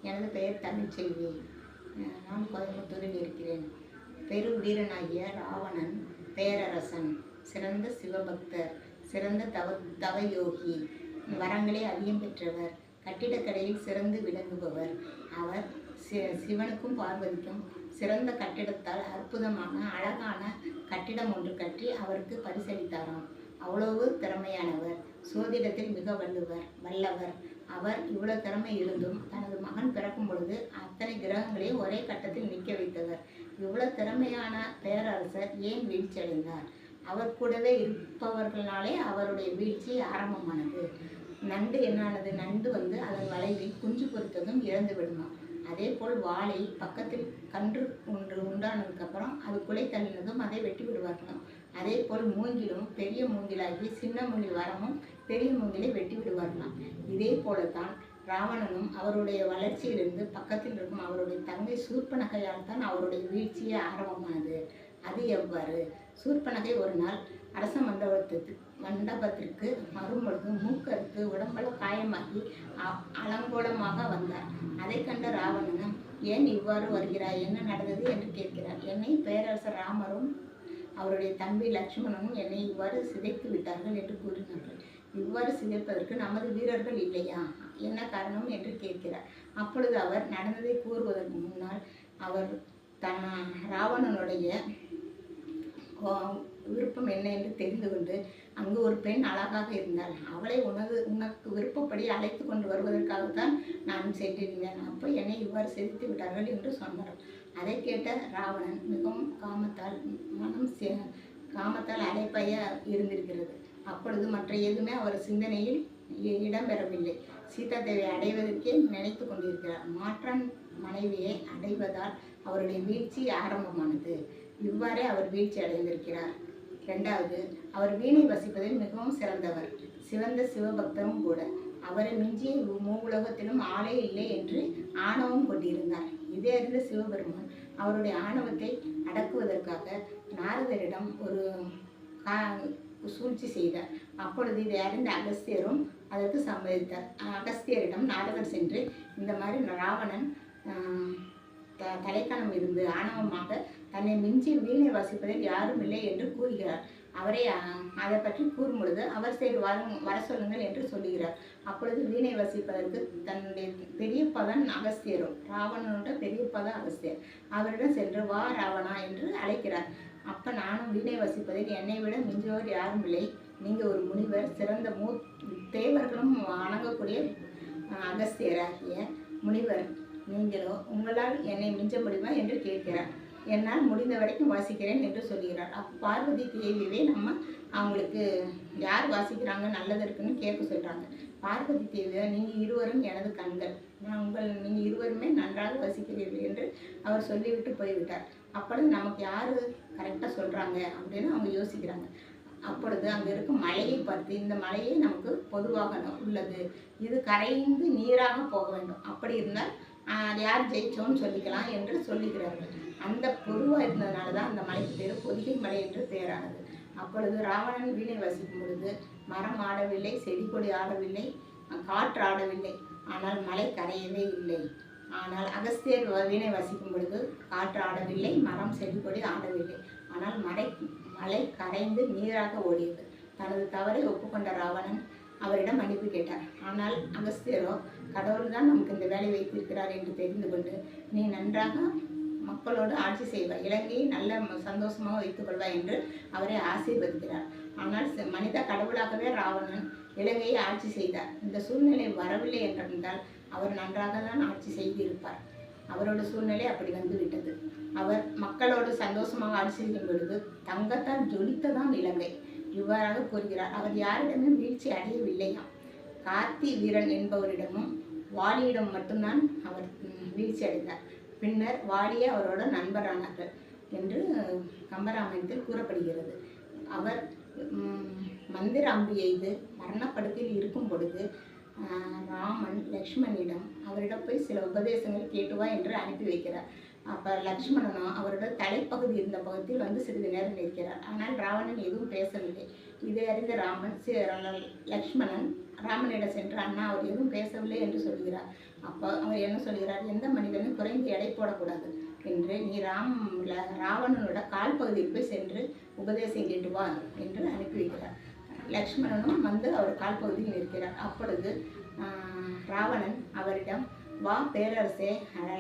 எனது பெயர் தமிழ்ச்செல்வி. நான் கோயம்புத்தூரில் இருக்கிறேன். பெரு வீரனாகிய ராவணன் பேரரசன், சிறந்த சிவபக்தர், சிறந்த தவயோகி, வரங்களை அதிகம் பெற்றவர், கட்டிடக்கலையில் சிறந்து விளங்குபவர். அவர் சிவனுக்கும் பார்வதிக்கும் சிறந்த கட்டிடத்தால் அற்புதமான அழகான கட்டிடம் ஒன்று கட்டி அவருக்கு பரிசளித்தாராம். அவ்வளவு திறமையானவர், சோதிடத்தில் மிக வல்லவர். அவர் இவ்வளவு திறமை இருந்தும் தனது மகன் பிறக்கும் பொழுது அத்தனை கிரகங்களையும் ஒரே கட்டத்தில் நிற்க வைத்தவர். இவ்வளவு திறமையான பேரரசர் ஏன் வீழ்ச்சி அடைந்தார்? அவர் கூடவே இருப்பவர்களாலே அவருடைய வீழ்ச்சி ஆரம்பமானது. நண்டு என்னானது? நண்டு அதன் வளைவில் குஞ்சு பொறுத்ததும் இறந்து விடுமா. அதே போல் வாளை பக்கத்தில் கன்று ஒன்று உண்டானதுக்கப்புறம் அது குலை தள்ளினதும் அதை வெட்டி விடுவார்களாம். அதே போல் மூங்கிலும் பெரிய மூங்கிலாகி சின்ன மூங்கில் வரமும் பெரிய மூங்கிலை வெட்டி விடுவார்களாம். இதே போலத்தான் ராவணனும் அவருடைய வளர்ச்சியிலிருந்து பக்கத்தில் இருக்கும் அவருடைய தங்கை சூர்பனகையால் தான் அவருடைய வீழ்ச்சியே ஆரம்பமானது. அது எவ்வாறு? சூர்பனகை ஒரு நாள் அரச மண்டபத்திற்கு வரும்பொழுது மூக்கறுத்து உடம்பெல்லாம் காயமாகி அலங்கோலமாக வந்தார். அதை கண்ட ராவணனும், ஏன் இவ்வாறு வருகிறாய், என்ன நடந்தது என்று கேட்கிறார். என்னை பேரரசர் ராமரும் அவருடைய தம்பி லட்சுமணனும் என்னை இவ்வாறு சிதைத்து விட்டார்கள் என்று கூறினார்கள். இவ்வாறு சிதைப்பதற்கு நமது வீரர்கள் இல்லையா, என்ன காரணம் என்று கேட்கிறார். அப்பொழுது அவர் நடந்ததை கூறுவதற்கு முன்னால் அவர் ராவணனுடைய விருப்பம் என்ன என்று தெரிந்து கொண்டு, அங்கு ஒரு பெண் அழகாக இருந்தாள், அவளை உனக்கு விருப்பப்படி அழைத்து கொண்டு வருவதற்காகத்தான் நான் சென்றிருந்தேன். அப்போ என்னை இவ்வாறு சிதைத்து விட்டார்கள் என்று சொன்னார். அதை கேட்ட ராவணன் மிகவும் காமத்தால் அலைப்பய இருந்திருக்கிறது. அப்பொழுது மற்ற எதுவுமே அவர் சிந்தனையில் இடம்பெறவில்லை. சீதா தேவியை அடைவதற்கே நினைத்து கொண்டிருக்கிறார். மாற்றான் மனைவியை அடைவதால் அவருடைய வீழ்ச்சி ஆரம்பமானது. இவ்வாறே அவர் வீழ்ச்சி அடைந்திருக்கிறார். இரண்டாவது, அவர் வீணை வசிப்பதில் மிகவும் சிறந்தவர், சிறந்த சிவபக்தரும் கூட. அவரை மிஞ்சிய மூவுலகத்திலும் ஆளே இல்லை என்று ஆணவம் கொண்டிருந்தார். இதே அறிந்த சிவபெருமான் அவருடைய ஆணவத்தை அடக்குவதற்காக நாரதரிடம் ஒரு சூழ்ச்சி செய்தார். அப்பொழுது இதை அறிந்த அகஸ்தியரும் அதற்கு சம்மதித்தார். அகஸ்தியரிடம் நாரதர் சென்று, இந்த மாதிரி ராவணன் தலைக்கணம் இருந்து ஆணவமாக தன்னை மிஞ்சி வீணை வாசிப்பதில் யாரும் இல்லை என்று கூறுகிறார். அவரை அதை பற்றி கூறும் பொழுது அவர் சரி வர சொல்லுங்கள் என்று சொல்லுகிறார். அப்பொழுது வீணை வசிப்பதற்கு தன்னுடைய பெரியப்பதான் அகஸ்தியரும், ராவணனோட பெரியப்பதான் அகஸ்தியர், அவரிடம் சென்று வா ராவணா என்று அழைக்கிறார். அப்போ நானும் வீணை வசிப்பதில் என்னை விட மிஞ்சுவோர் யாரும் இல்லை, நீங்கள் ஒரு முனிவர், சிறந்த தேவர்களும் வணங்கக்கூடிய அகஸ்தியராகிய முனிவர் நீங்களோ, உங்களால் என்னை மிஞ்ச முடியுமா என்று கேட்கிறார். என்னால் முடிந்த வரைக்கும் வாசிக்கிறேன் என்று சொல்கிறார். பார்வதி தேவியவே அவங்களுக்கு யார் வாசிக்கிறாங்க நல்லது இருக்குன்னு கேட்க சொல்கிறாங்க. பார்வதி தேவியை, நீங்கள் இருவரும் எனது கண்கள், நீங்கள் இருவருமே நன்றாக வசிக்கிறீர்கள் என்று அவர் சொல்லிவிட்டு போய்விட்டார். அப்பொழுது நமக்கு யார் கரெக்டாக சொல்கிறாங்க அப்படின்னு அவங்க யோசிக்கிறாங்க. அப்பொழுது அங்கே இருக்கும் மலையை பார்த்து, இந்த மலையே நமக்கு பொதுவாக உள்ளது, இது கரைந்து நீராக போக வேண்டும், அப்படி இருந்தால் யார் ஜெயிச்சோன்னு சொல்லிக்கலாம் என்று சொல்லுகிறார்கள். அந்த பொதுவாக இருந்ததுனால தான் அந்த மலைக்கு பேர் பொதிகை மலை என்று பெயரானது. அப்பொழுது ராவணன் வீணை வசிக்கும் பொழுது மரம் ஆடவில்லை, செடி கொடி ஆடவில்லை, காற்று ஆடவில்லை, ஆனால் மலை கரையவே இல்லை. ஆனால் அகஸ்தியர் வீணை வசிக்கும் பொழுது காற்று ஆடவில்லை, மரம் செடி கொடி ஆடவில்லை, ஆனால் மலை கரைந்து நீராக ஓடியது. தனது தவறை ஒப்புக்கொண்ட ராவணன் அவரிடம் மன்னிப்பு கேட்டார். ஆனால் அகஸ்தியரோ, கடவுள் தான் நமக்கு இந்த வேலை வைத்திருக்கிறார் என்று தெரிந்து கொண்டு, நீ நன்றாக மக்களோடு ஆட்சி செய்வாய், இலங்கையை நல்ல சந்தோஷமாக வைத்துக்கொள்வாய் என்று அவரை ஆசீர்வதிக்கிறார். ஆனால் மனித கடவுளாகவே ராவணன் இலங்கையை ஆட்சி செய்தார். இந்த சூழ்நிலை வரவில்லை என்றிருந்தால் அவர் நன்றாக தான் ஆட்சி செய்திருப்பார். அவரோட சூழ்நிலை அப்படி வந்துவிட்டது. அவர் மக்களோடு சந்தோஷமாக ஆட்சி செய்யும் பொழுது தங்கத்தால் ஜொலித்ததான் இலங்கை. இவ்வாறாக கூறுகிறார். அவர் யாரிடமும் வீழ்ச்சி அடையவில்லையாம். கார்த்தி வீரன் என்பவரிடமும் வாலியிடம் மட்டும்தான் அவர் வீழ்ச்சி அடைந்தார். பின்னர் வாலியே அவரோட நண்பரானார்கள் என்று கம்பராமாயணத்தில் கூறப்படுகிறது. அவர் மந்திர அம்பு எய்து மரணப்படுக்கையில் இருக்கும் பொழுது ராமன் லக்ஷ்மணிடம் அவரிடம் போய் சில உபதேசங்கள் கேட்டுவா என்று அனுப்பி வைக்கிறார். அப்போ லக்ஷ்மணனும் அவரோட தலைப்பகுதி இருந்த பகுதியில் வந்து சிறிது நேரம் நிற்கிறார். ஆனால் ராவணன் எதுவும் பேசவில்லை. இதை அறிந்த லக்ஷ்மணன் ராமனிடம் சென்று, அண்ணா அவர் எதுவும் பேசவில்லை என்று சொல்கிறார். அப்போ அவர் என்ன சொல்கிறார், எந்த மனிதனும் குறைந்து எடை போடக்கூடாது என்று நீ ராவணனோட கால் பகுதியில் போய் சென்று உபதேசம் கேட்டு வா என்று அனுப்பி வைக்கிறார். லக்ஷ்மணனும் வந்து அவர் கால் பகுதியில் நிற்கிறார். அப்பொழுது ராவணன் அவரிடம், வா பேரரசே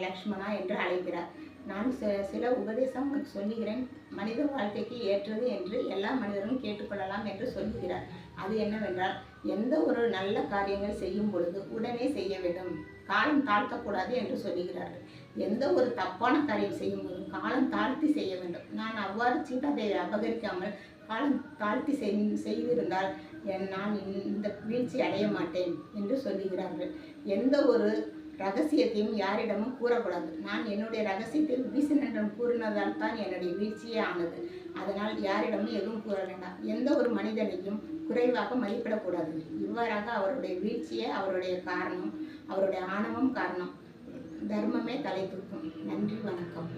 லக்ஷ்மணா என்று அழைக்கிறார். நான் சில உபதேசம் சொல்லுகிறேன், மனித வாழ்க்கைக்கு ஏற்றது என்று எல்லா மனிதரும் கேட்டுக்கொள்ளலாம் என்று சொல்லுகிறார். அது என்னவென்றால், எந்த ஒரு நல்ல காரியங்கள் செய்யும் பொழுது உடனே செய்ய வேண்டும், காலம் தாழ்த்தக்கூடாது என்று சொல்லுகிறார்கள். எந்த ஒரு தப்பான காரியம் செய்யும் போதும் காலம் தாழ்த்தி செய்ய வேண்டும். நான் அவ்வாறு சீதாதேவி அபகரிக்காமல் காலம் தாழ்த்தி செய்திருந்தால் நான் இந்த வீழ்ச்சி அடைய மாட்டேன் என்று சொல்லுகிறார்கள். எந்த ஒரு ரகசியத்தையும் யாரிடமும் கூறக்கூடாது. நான் என்னுடைய ரகசியத்தை விபீஷணனிடம் கூறினதால் தான் என்னுடைய வீழ்ச்சியே ஆனது. அதனால் யாரிடமும் எதுவும் கூற வேண்டாம். எந்த ஒரு மனிதனையும் குறைவாக மதிப்பிடக்கூடாது. இவ்வாறாக அவருடைய வீழ்ச்சியே அவருடைய காரணம், அவருடைய ஆணவம் காரணம். தர்மமே தலை தூக்கும். நன்றி, வணக்கம்.